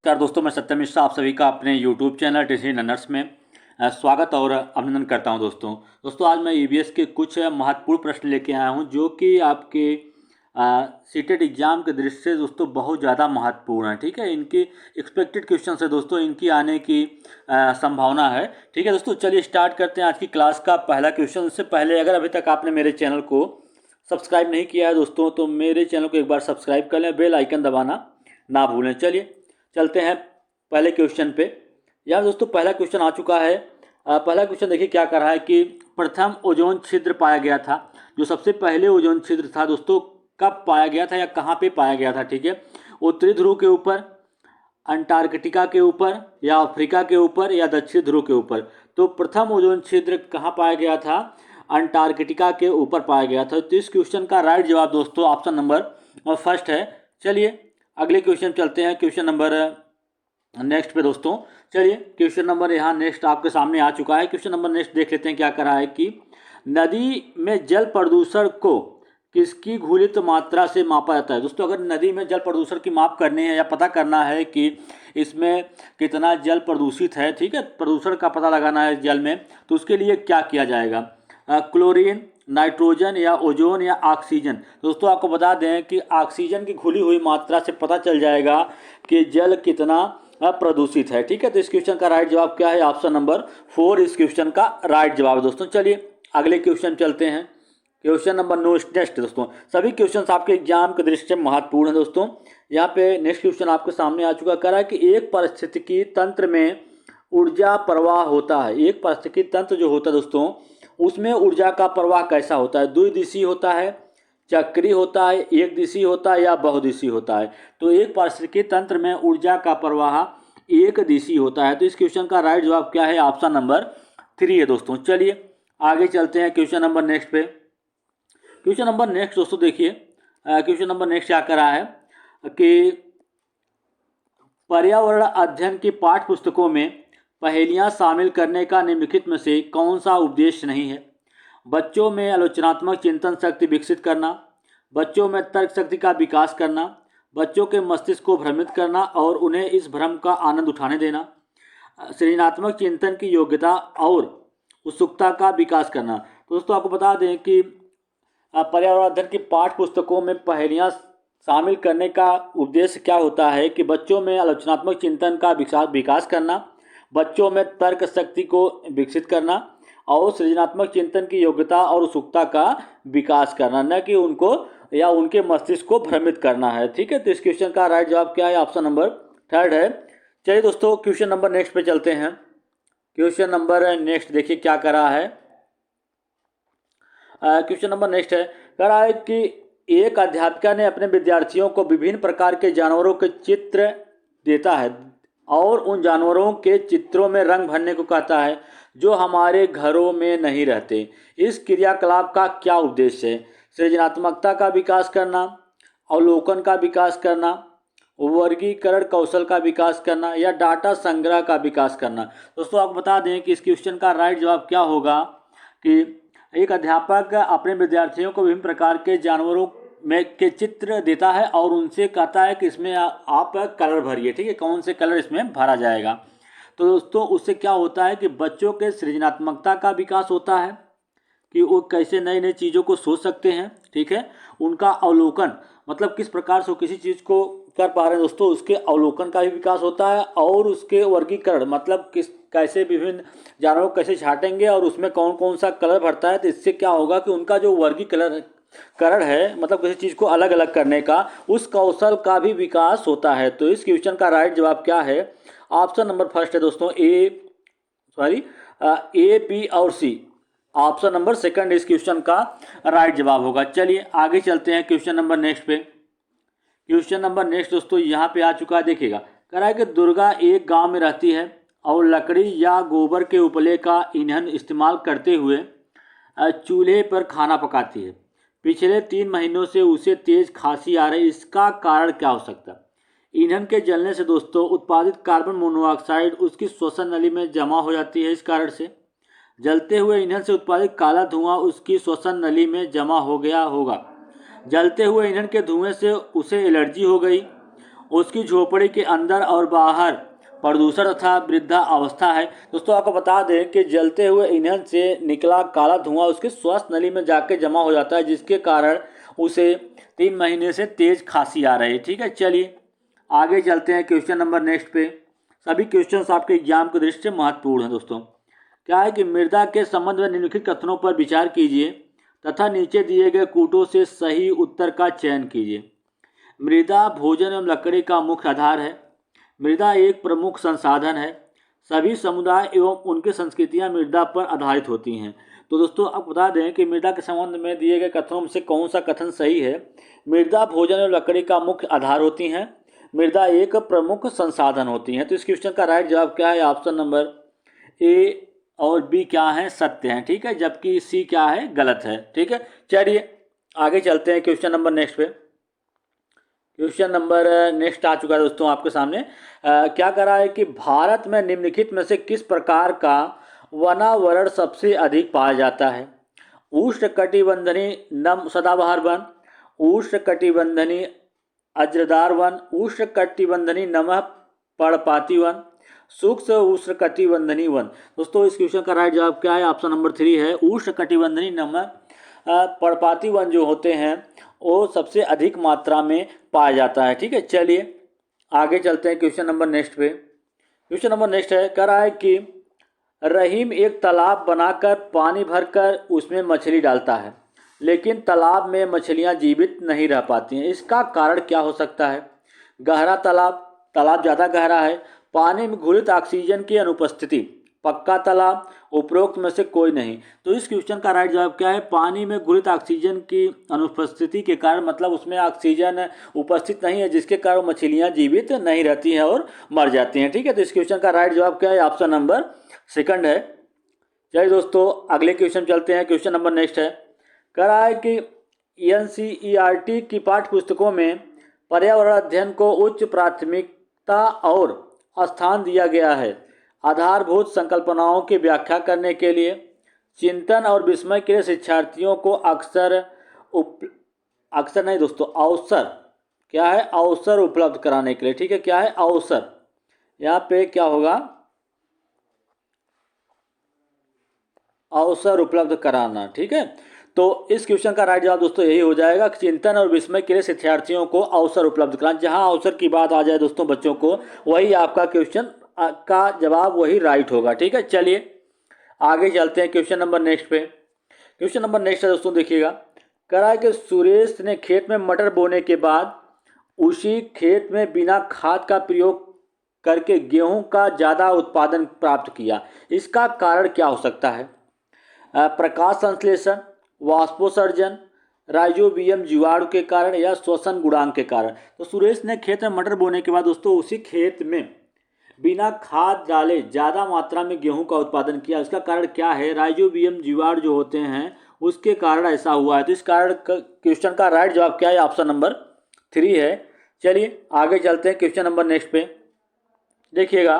नमस्कार दोस्तों, मैं सत्यम मिश्रा आप सभी का अपने YouTube चैनल टीसी लर्नर्स में स्वागत और अभिनंदन करता हूं। दोस्तों आज मैं ईवीएस के कुछ महत्वपूर्ण प्रश्न लेके आया हूं जो कि आपके सीटेट एग्जाम के दृष्टि से दोस्तों बहुत ज़्यादा महत्वपूर्ण है। ठीक है, इनकी एक्सपेक्टेड क्वेश्चन है दोस्तों, इनकी आने की संभावना है। ठीक है दोस्तों, चलिए स्टार्ट करते हैं आज की क्लास का पहला क्वेश्चन। उससे पहले अगर अभी तक आपने मेरे चैनल को सब्सक्राइब नहीं किया है दोस्तों, तो मेरे चैनल को एक बार सब्सक्राइब कर लें, बेल आइकन दबाना ना भूलें। चलिए चलते हैं पहले क्वेश्चन पे। यार दोस्तों पहला क्वेश्चन आ चुका है। पहला क्वेश्चन देखिए क्या कर रहा है कि प्रथम ओजोन छिद्र पाया गया था। जो सबसे पहले ओजोन छिद्र था दोस्तों, कब पाया गया था या कहाँ पे पाया गया था? ठीक है, उत्तरी ध्रुव के ऊपर, अंटार्कटिका के ऊपर, या अफ्रीका के ऊपर, या दक्षिण ध्रुव के ऊपर। तो प्रथम ओजोन छिद्र कहाँ पाया गया था? अंटार्कटिका के ऊपर पाया गया था। तो इस क्वेश्चन का राइट जवाब दोस्तों ऑप्शन नंबर फर्स्ट है। चलिए अगले क्वेश्चन चलते हैं, क्वेश्चन नंबर नेक्स्ट पे दोस्तों। चलिए क्वेश्चन नंबर यहाँ नेक्स्ट आपके सामने आ चुका है। क्वेश्चन नंबर नेक्स्ट देख लेते हैं क्या कर रहा है कि नदी में जल प्रदूषण को किसकी घुलित मात्रा से मापा जाता है? दोस्तों अगर नदी में जल प्रदूषण की माप करनी है या पता करना है कि इसमें कितना जल प्रदूषित है, ठीक है, प्रदूषण का पता लगाना है जल में, तो उसके लिए क्या किया जाएगा? क्लोरीन, नाइट्रोजन, या ओजोन, या ऑक्सीजन। दोस्तों आपको बता दें कि ऑक्सीजन की घुली हुई मात्रा से पता चल जाएगा कि जल कितना प्रदूषित है। ठीक है, तो इस क्वेश्चन का राइट जवाब क्या है? ऑप्शन नंबर 4 इस क्वेश्चन का राइट जवाब है दोस्तों। चलिए अगले क्वेश्चन चलते हैं, क्वेश्चन नंबर नेक्स्ट दोस्तों। सभी क्वेश्चन आपके एग्जाम के दृष्टि से महत्वपूर्ण है दोस्तों। यहाँ पे नेक्स्ट क्वेश्चन आपके सामने आ चुका, कह रहा है कि एक पारिस्थितिकी तंत्र में ऊर्जा प्रवाह होता है। एक पारिस्थितिकी तंत्र जो होता है दोस्तों, उसमें ऊर्जा का प्रवाह कैसा होता है? द्विदिशीय होता है, चक्रीय होता है, एक दिशीय होता है, या बहुदिशीय होता है? तो एक पारिस्थितिकी तंत्र में ऊर्जा का प्रवाह एक दिशीय होता है। तो इस क्वेश्चन का राइट जवाब क्या है? ऑप्शन नंबर 3 है दोस्तों। चलिए आगे चलते हैं क्वेश्चन नंबर नेक्स्ट पे। क्वेश्चन नंबर नेक्स्ट दोस्तों देखिए, क्वेश्चन नंबर नेक्स्ट क्या कर रहा है कि पर्यावरण अध्ययन की पाठ्य पुस्तकों में पहेलियां शामिल करने का निम्नलिखित में से कौन सा उद्देश्य नहीं है? बच्चों में आलोचनात्मक चिंतन शक्ति विकसित करना, बच्चों में तर्क शक्ति का विकास करना, बच्चों के मस्तिष्क को भ्रमित करना और उन्हें इस भ्रम का आनंद उठाने देना, सृजनात्मक चिंतन की योग्यता और उत्सुकता का विकास करना। तो दोस्तों आपको बता दें कि पर्यावरण अध्ययन की पाठ्य पुस्तकों में पहेलियां शामिल करने का उद्देश्य क्या होता है कि बच्चों में आलोचनात्मक चिंतन का विकास करना, बच्चों में तर्क शक्ति को विकसित करना और सृजनात्मक चिंतन की योग्यता और उत्सुकता का विकास करना, न कि उनको या उनके मस्तिष्क को भ्रमित करना है। ठीक है, तो इस क्वेश्चन का राइट जवाब क्या है? ऑप्शन नंबर 3 है। चलिए दोस्तों क्वेश्चन नंबर नेक्स्ट पे चलते हैं। क्वेश्चन नंबर नेक्स्ट देखिए क्या कर रहा है। क्वेश्चन नंबर नेक्स्ट है, कह रहा है कि एक अध्यापिका ने अपने विद्यार्थियों को विभिन्न प्रकार के जानवरों के चित्र देता है और उन जानवरों के चित्रों में रंग भरने को कहता है जो हमारे घरों में नहीं रहते। इस क्रियाकलाप का क्या उद्देश्य है? सृजनात्मकता का विकास करना, अवलोकन का विकास करना, वर्गीकरण कौशल का विकास करना, या डाटा संग्रह का विकास करना। दोस्तों आपको बता दें कि इस क्वेश्चन का राइट जवाब क्या होगा कि एक अध्यापक अपने विद्यार्थियों को विभिन्न प्रकार के जानवरों में के चित्र देता है और उनसे कहता है कि इसमें आप कलर भरिए। ठीक है, कौन से कलर इसमें भरा जाएगा? तो दोस्तों उससे क्या होता है कि बच्चों के सृजनात्मकता का विकास होता है कि वो कैसे नई नई चीज़ों को सोच सकते हैं। ठीक है, उनका अवलोकन मतलब किस प्रकार से वो किसी चीज़ को कर पा रहे हैं दोस्तों, उसके अवलोकन का भी विकास होता है और उसके वर्गीकरण मतलब किस कैसे विभिन्न जानवरों को कैसे छाटेंगे और उसमें कौन कौन सा कलर भरता है। तो इससे क्या होगा कि उनका जो वर्गीकरण है मतलब किसी चीज़ को अलग अलग करने का, उस कौशल का भी विकास होता है। तो इस क्वेश्चन का राइट जवाब क्या है? ऑप्शन नंबर फर्स्ट है दोस्तों, ए बी और सी। ऑप्शन नंबर सेकंड इस क्वेश्चन का राइट जवाब होगा। चलिए आगे चलते हैं क्वेश्चन नंबर नेक्स्ट पे। क्वेश्चन नंबर नेक्स्ट दोस्तों यहाँ पे आ चुका है, देखिएगा कह रहा है कि दुर्गा एक गांव में रहती है और लकड़ी या गोबर के उपले का ईंधन इस्तेमाल करते हुए चूल्हे पर खाना पकाती है। पिछले 3 महीनों से उसे तेज खांसी आ रही, इसका कारण क्या हो सकता है? ईंधन के जलने से दोस्तों उत्पादित कार्बन मोनोऑक्साइड उसकी श्वसन नली में जमा हो जाती है। इस कारण से जलते हुए ईंधन से उत्पादित काला धुआं उसकी श्वसन नली में जमा हो गया होगा। जलते हुए ईंधन के धुएं से उसे एलर्जी हो गई उसकी झोपड़ी के अंदर और बाहर प्रदूषण तथा वृद्धा अवस्था है। दोस्तों आपको बता दें कि जलते हुए ईंधन से निकला काला धुआं उसके श्वास नली में जाके जमा हो जाता है, जिसके कारण उसे 3 महीने से तेज खांसी आ रही है। ठीक है, चलिए आगे चलते हैं क्वेश्चन नंबर नेक्स्ट पे। सभी क्वेश्चंस आपके एग्जाम की दृष्टि से महत्वपूर्ण हैं दोस्तों। क्या है कि मृदा के संबंध में निम्नलिखित कथनों पर विचार कीजिए तथा नीचे दिए गए कूटों से सही उत्तर का चयन कीजिए। मृदा भोजन एवं लकड़ी का मुख्य आधार है। मृदा एक प्रमुख संसाधन है। सभी समुदाय एवं उनकी संस्कृतियां मृदा पर आधारित होती हैं। तो दोस्तों आप बता दें कि मृदा के संबंध में दिए गए कथनों में से कौन सा कथन सही है। मृदा भोजन एवं लकड़ी का मुख्य आधार होती हैं। मृदा एक प्रमुख संसाधन होती हैं। तो इस क्वेश्चन का राइट जवाब क्या है? ऑप्शन नंबर ए और बी क्या है? सत्य है। ठीक है, जबकि सी क्या है? गलत है। ठीक है, चलिए आगे चलते हैं क्वेश्चन नंबर नेक्स्ट पे। क्वेश्चन नंबर नेक्स्ट आ चुका है दोस्तों आपके सामने। क्या करा है कि भारत में निम्नलिखित में से किस प्रकार का वनावरण सबसे अधिक पाया जाता है? उष्णकटिबंधीय नम सदाबहार वन, उष्णकटिबंधीय अज्रदार वन, उष्णकटिबंधीय नमः पर्णपाती वन, शुष्क उष्णकटिबंधीय वन। दोस्तों इस क्वेश्चन का राइट जवाब क्या है? ऑप्शन नंबर 3 है। उष्णकटिबंधीय नमः पर्णपाती वन जो होते हैं वो सबसे अधिक मात्रा में पाया जाता है। ठीक है, चलिए आगे चलते हैं क्वेश्चन नंबर नेक्स्ट पे। क्वेश्चन नंबर नेक्स्ट है, कह रहा है कि रहीम एक तालाब बनाकर पानी भरकर उसमें मछली डालता है, लेकिन तालाब में मछलियां जीवित नहीं रह पाती हैं। इसका कारण क्या हो सकता है? गहरा तालाब, तालाब ज़्यादा गहरा है, पानी में घुलित ऑक्सीजन की अनुपस्थिति, पक्का तालाब, उपरोक्त में से कोई नहीं। तो इस क्वेश्चन का राइट जवाब क्या है? पानी में घुलित ऑक्सीजन की अनुपस्थिति के कारण, मतलब उसमें ऑक्सीजन उपस्थित नहीं है, जिसके कारण मछलियां जीवित नहीं रहती हैं और मर जाती हैं। ठीक है, तो इस क्वेश्चन का राइट जवाब क्या है? ऑप्शन नंबर सेकंड है। चलिए दोस्तों अगले क्वेश्चन चलते हैं। क्वेश्चन नंबर नेक्स्ट है, कह रहा है कि एनसीईआरटी की पाठ्य पुस्तकों में पर्यावरण अध्ययन को उच्च प्राथमिकता और स्थान दिया गया है। आधारभूत संकल्पनाओं की व्याख्या करने के लिए, चिंतन और विस्मय के लिए शिक्षार्थियों को अक्सर नहीं दोस्तों, अवसर क्या है? अवसर उपलब्ध कराने के लिए। ठीक है, क्या है? अवसर। यहाँ पे क्या होगा? अवसर उपलब्ध कराना। ठीक है, तो इस क्वेश्चन का राइट जवाब दोस्तों यही हो जाएगा, चिंतन और विस्मय के लिए शिक्षार्थियों को अवसर उपलब्ध कराना। जहां अवसर की बात आ जाए दोस्तों बच्चों को, वही आपका क्वेश्चन का जवाब वही राइट होगा। ठीक है, चलिए आगे चलते हैं क्वेश्चन नंबर नेक्स्ट पे। क्वेश्चन नंबर नेक्स्ट है दोस्तों, देखिएगा, कह रहा है कि सुरेश ने खेत में मटर बोने के बाद उसी खेत में बिना खाद का प्रयोग करके गेहूं का ज़्यादा उत्पादन प्राप्त किया। इसका कारण क्या हो सकता है? प्रकाश संश्लेषण, वाष्पोत्सर्जन, राइजोबियम जीवाणु के कारण या श्वसन गुणांक के कारण। तो सुरेश ने खेत में मटर बोने के बाद दोस्तों उसी खेत में बिना खाद डाले ज़्यादा मात्रा में गेहूं का उत्पादन किया। इसका कारण क्या है? राइजोबियम जीवाणु जो होते हैं उसके कारण ऐसा हुआ है। तो इस कारण क्वेश्चन का राइट जवाब क्या है? ऑप्शन नंबर 3 है। चलिए आगे चलते हैं क्वेश्चन नंबर नेक्स्ट पे। देखिएगा,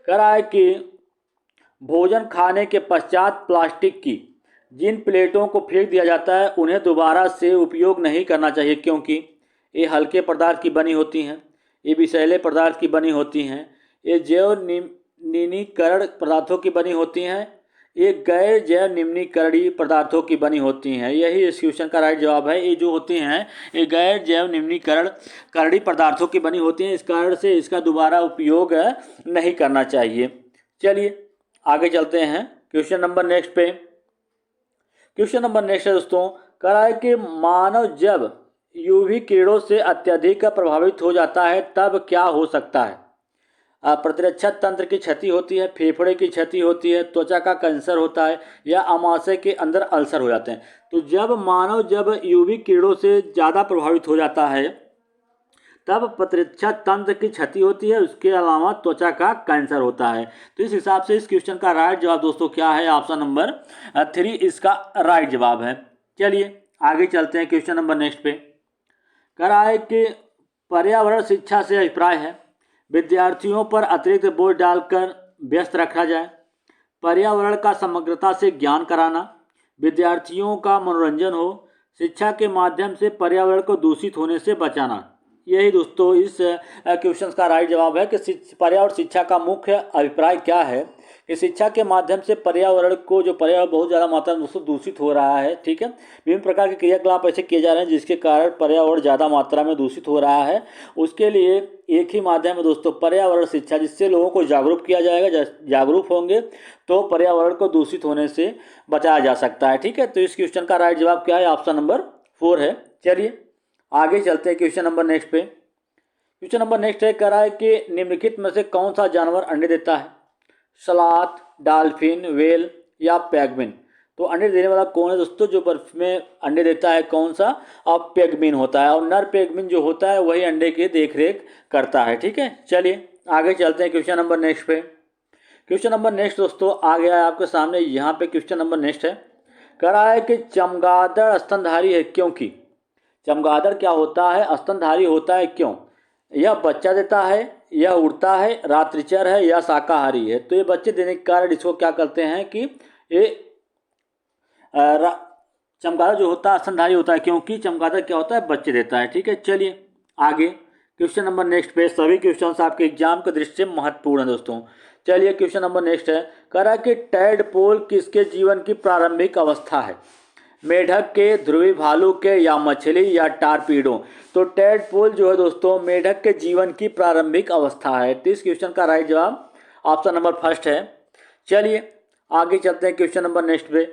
कह रहा है कि भोजन खाने के पश्चात प्लास्टिक की जिन प्लेटों को फेंक दिया जाता है उन्हें दोबारा से उपयोग नहीं करना चाहिए, क्योंकि ये हल्के पदार्थ की बनी होती हैं, ये विषैले पदार्थ की बनी होती हैं, ये जैव निम्नीकरण पदार्थों की बनी होती हैं, ये गैर जैव निम्नीकरणीय पदार्थों की बनी होती हैं। यही इस क्वेश्चन का राइट जवाब है। ये जो होती हैं ये गैर जैव निम्नीकरणीय पदार्थों की बनी होती हैं, इस कारण से इसका दोबारा उपयोग नहीं करना चाहिए। चलिए आगे चलते हैं क्वेश्चन नंबर नेक्स्ट पे। क्वेश्चन नंबर नेक्स्ट है दोस्तों, कह रहा है कि मानव जब यूवी किरणों से अत्यधिक प्रभावित हो जाता है तब क्या हो सकता है? प्रतिरक्षा तंत्र की क्षति होती है, फेफड़े की क्षति होती है, त्वचा का कैंसर होता है, या आमाशय के अंदर अल्सर हो जाते हैं। तो जब मानव जब यूवी किरणों से ज़्यादा प्रभावित हो जाता है तब प्रतिरक्षा तंत्र की क्षति होती है, उसके अलावा त्वचा का कैंसर होता है। तो इस हिसाब से इस क्वेश्चन का राइट जवाब दोस्तों क्या है? ऑप्शन नंबर 3 इसका राइट जवाब है। चलिए आगे चलते हैं क्वेश्चन नंबर नेक्स्ट पे। कह रहा है कि पर्यावरण शिक्षा से अभिप्राय है विद्यार्थियों पर अतिरिक्त बोझ डालकर व्यस्त रखा जाए, पर्यावरण का समग्रता से ज्ञान कराना, विद्यार्थियों का मनोरंजन हो, शिक्षा के माध्यम से पर्यावरण को दूषित होने से बचाना। यही दोस्तों इस क्वेश्चन का राइट जवाब है कि पर्यावरण शिक्षा का मुख्य अभिप्राय क्या है कि शिक्षा के माध्यम से पर्यावरण जो पर्यावरण बहुत ज़्यादा मात्रा में दोस्तों दूषित हो रहा है। ठीक है, विभिन्न प्रकार के क्रियाकलाप ऐसे किए जा रहे हैं जिसके कारण पर्यावरण ज़्यादा मात्रा में दूषित हो रहा है। उसके लिए एक ही माध्यम है दोस्तों, पर्यावरण शिक्षा, जिससे लोगों को जागरूक किया जाएगा। जागरूक होंगे तो पर्यावरण को दूषित होने से बचाया जा सकता है। ठीक है, तो इस क्वेश्चन का राइट जवाब क्या है? ऑप्शन नंबर 4 है। चलिए आगे चलते हैं क्वेश्चन नंबर नेक्स्ट पे। क्वेश्चन नंबर नेक्स्ट है, कह रहा है कि निम्नलिखित में से कौन सा जानवर अंडे देता है? सलाद, डॉल्फिन, व्हेल या पेंगुइन? तो अंडे देने वाला कौन है दोस्तों जो बर्फ में अंडे देता है? कौन सा? अब पेंगुइन होता है, और नर पेंगुइन जो होता है वही अंडे की देखरेख करता है। ठीक है, चलिए आगे चलते हैं क्वेश्चन नंबर नेक्स्ट पे। क्वेश्चन नंबर नेक्स्ट दोस्तों आ गया है आपके सामने। यहाँ पे क्वेश्चन नंबर नेक्स्ट है, कह रहा है कि चमगादड़ स्तनधारी है क्योंकि? चमगादड़ क्या होता है? स्तनधारी होता है क्यों? यह बच्चा देता है, यह उड़ता है, रात्रिचर है या शाकाहारी है? तो ये बच्चे देने के कारण इसको क्या करते हैं कि ये चमगादड़ जो होता है स्तनधारी होता है क्योंकि चमगादड़ क्या होता है? बच्चे देता है। ठीक है, चलिए आगे क्वेश्चन नंबर नेक्स्ट पे। सभी क्वेश्चंस आपके एग्जाम के दृष्टि से महत्वपूर्ण है दोस्तों। चलिए क्वेश्चन नंबर नेक्स्ट है, कह रहा है कि टैडपोल किसके जीवन की प्रारंभिक अवस्था है? मेढक के, ध्रुवी भालू के या मछली या टारपीडो? तो टैडपोल जो है दोस्तों मेढक के जीवन की प्रारंभिक अवस्था है। तो इस क्वेश्चन का राइट जवाब ऑप्शन नंबर फर्स्ट है। चलिए आगे चलते हैं क्वेश्चन नंबर नेक्स्ट पे।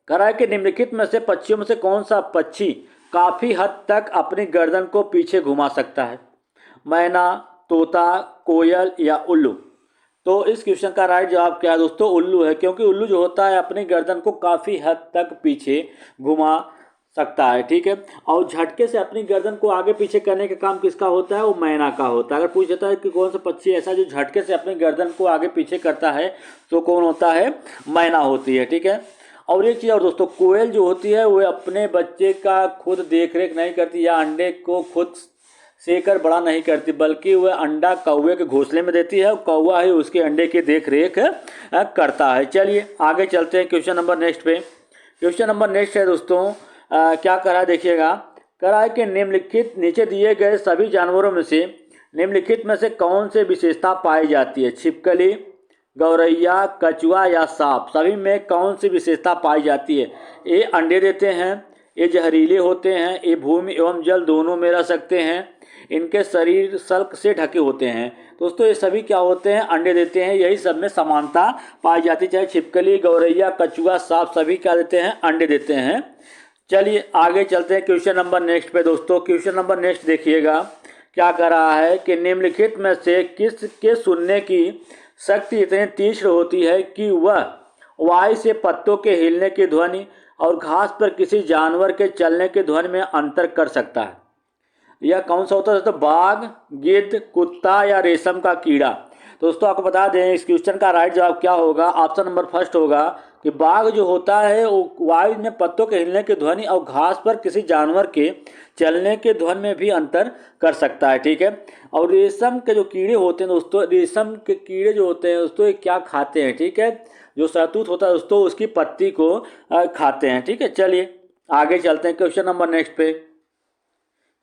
कह रहा है कि निम्नलिखित में से पक्षियों में से कौन सा पक्षी काफी हद तक अपनी गर्दन को पीछे घुमा सकता है? मैना, तोता, कोयल या उल्लू? तो इस क्वेश्चन का राइट जवाब क्या है दोस्तों? उल्लू है, क्योंकि उल्लू जो होता है अपनी गर्दन को काफ़ी हद तक पीछे घुमा सकता है। ठीक है, और झटके से अपनी गर्दन को आगे पीछे करने का काम किसका होता है? वो मैना का होता है। अगर पूछ जाता है कि कौन सा पक्षी ऐसा जो झटके से अपनी गर्दन को आगे पीछे करता है तो कौन होता है? मैना होती है। ठीक है, और एक चीज़ और दोस्तों, कोयल जो होती है वो अपने बच्चे का खुद देख रेख नहीं करती या अंडे को खुद सेकर बड़ा नहीं करती, बल्कि वह अंडा कौवे के घोंसले में देती है और कौवा ही उसके अंडे की देख रेख करता है। चलिए आगे चलते हैं क्वेश्चन नंबर नेक्स्ट पे। क्वेश्चन नंबर नेक्स्ट है दोस्तों, क्या कह रहा है देखिएगा। कह रहा है कि निम्नलिखित नीचे दिए गए सभी जानवरों में से निम्नलिखित में से कौन से विशेषता पाई जाती है? छिपकली, गौरैया, कछुआ या सांप? सभी में कौन सी विशेषता पाई जाती है? ये अंडे देते हैं, ये जहरीले होते हैं, ये भूमि एवं जल दोनों में रह सकते हैं, इनके शरीर सल्क से ढके होते हैं। दोस्तों ये सभी क्या होते हैं? अंडे देते हैं। यही सब में समानता पाई जाती है, चाहे छिपकली, गौरैया, कछुआ, सांप सभी क्या देते हैं? अंडे देते हैं। चलिए आगे चलते हैं क्वेश्चन नंबर नेक्स्ट पे दोस्तों। क्वेश्चन नंबर नेक्स्ट देखिएगा, क्या कर रहा है कि निम्नलिखित में से किसके सुनने की शक्ति इतनी तीक्ष्ण होती है कि वह वायु से पत्तों के हिलने की ध्वनि और घास पर किसी जानवर के चलने की ध्वनि में अंतर कर सकता है? यह कौन सा होता है दोस्तों? बाघ, गिद्ध, कुत्ता या रेशम का कीड़ा? दोस्तों आपको बता दें इस क्वेश्चन का राइट जवाब क्या होगा? ऑप्शन नंबर फर्स्ट होगा कि बाघ जो होता है वो वायु में पत्तों के हिलने की ध्वनि और घास पर किसी जानवर के चलने के ध्वनि में भी अंतर कर सकता है। ठीक है, और रेशम के जो कीड़े होते हैं दोस्तों, रेशम के कीड़े जो होते हैं दोस्तों ये क्या खाते हैं? ठीक है, जो शहतूत होता है दोस्तों उसकी पत्ती को खाते हैं। ठीक है, चलिए आगे चलते हैं क्वेश्चन नंबर नेक्स्ट पे।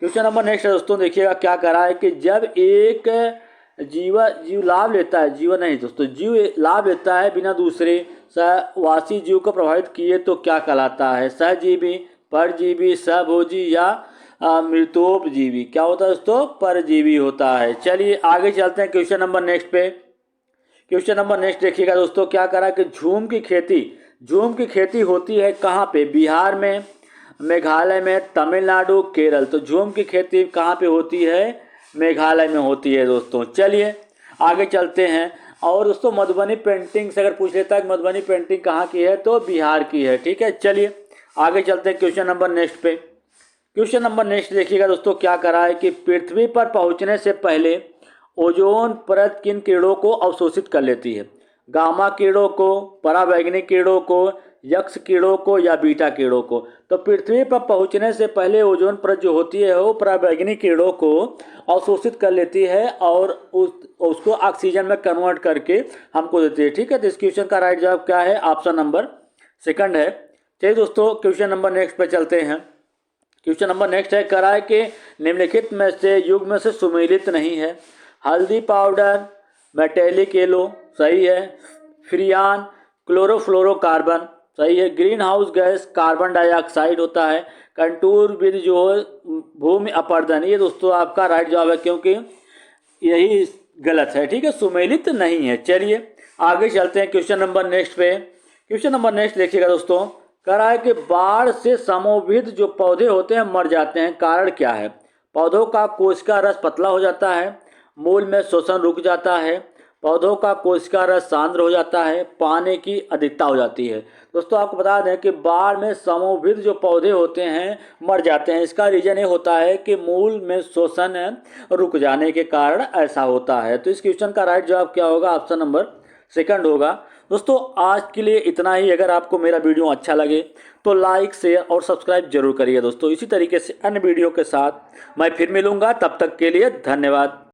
क्वेश्चन नंबर नेक्स्ट है दोस्तों, देखिएगा क्या कह रहा है कि जब एक जीव लाभ लेता है, जीव नहीं दोस्तों, जीव लाभ लेता है बिना दूसरे सहवासी जीव को प्रभावित किए तो क्या कहलाता है? सहजीवी, परजीवी, सहभोजी या मृतोपजीवी? क्या होता है दोस्तों? परजीवी होता है। चलिए आगे चलते हैं क्वेश्चन नंबर नेक्स्ट पे। क्वेश्चन नंबर नेक्स्ट देखिएगा दोस्तों, क्या कह रहा है कि झूम की खेती होती है कहाँ पे? बिहार में, मेघालय में, तमिलनाडु, केरल? तो झूम की खेती कहाँ पे होती है? मेघालय में होती है दोस्तों। चलिए आगे चलते हैं। और दोस्तों मधुबनी पेंटिंग से अगर पूछ लेता है कि मधुबनी पेंटिंग कहाँ की है तो बिहार की है। ठीक है, चलिए आगे चलते हैं क्वेश्चन नंबर नेक्स्ट पे। क्वेश्चन नंबर नेक्स्ट देखिएगा दोस्तों, क्या कह रहा है कि पृथ्वी पर पहुँचने से पहले ओजोन परत किन किरणों को अवशोषित कर लेती है? गामा किरणों को, पराबैंगनी किरणों को, यक्स किरणों को या बीटा किरणों को? तो पृथ्वी पर पहुंचने से पहले ओजोन परत जो होती है वो पराबैंगनी किरणों को अवशोषित कर लेती है और उसको ऑक्सीजन में कन्वर्ट करके हमको देती है। ठीक है, तो इस क्वेश्चन का राइट जवाब क्या है? ऑप्शन नंबर सेकंड है। चलिए दोस्तों क्वेश्चन नंबर नेक्स्ट पे चलते हैं। क्वेश्चन नंबर नेक्स्ट है, कराए के निम्नलिखित में से युग्म से सुमेलित नहीं है। हल्दी पाउडर मेटेलिक येलो सही है, फ्रियान क्लोरोफ्लोरोकार्बन सही है, green house gas carbon dioxide होता है, कंटूर विद जो है भूमि अपर्दन, ये दोस्तों आपका राइट जवाब है क्योंकि यही गलत है। ठीक है, सुमेलित नहीं है। चलिए आगे चलते हैं क्वेश्चन नंबर नेक्स्ट पे। क्वेश्चन नंबर नेक्स्ट देखिएगा दोस्तों, करा है कि बाढ़ से समोविद जो पौधे होते हैं मर जाते हैं, कारण क्या है। पौधों का कोशिका रस पतला हो जाता है, मूल में शोषण रुक जाता है, पौधों का कोशिका रस सांद्र हो जाता है, पानी की अधिकता हो जाती है। दोस्तों आपको बता दें कि बाढ़ में समोविद जो पौधे होते हैं मर जाते हैं, इसका रीजन ये होता है कि मूल में शोषण रुक जाने के कारण ऐसा होता है। तो इस क्वेश्चन का राइट जवाब क्या होगा, ऑप्शन नंबर सेकंड होगा। दोस्तों आज के लिए इतना ही। अगर आपको मेरा वीडियो अच्छा लगे तो लाइक शेयर और सब्सक्राइब जरूर करिए दोस्तों। इसी तरीके से अन्य वीडियो के साथ मैं फिर मिलूंगा, तब तक के लिए धन्यवाद।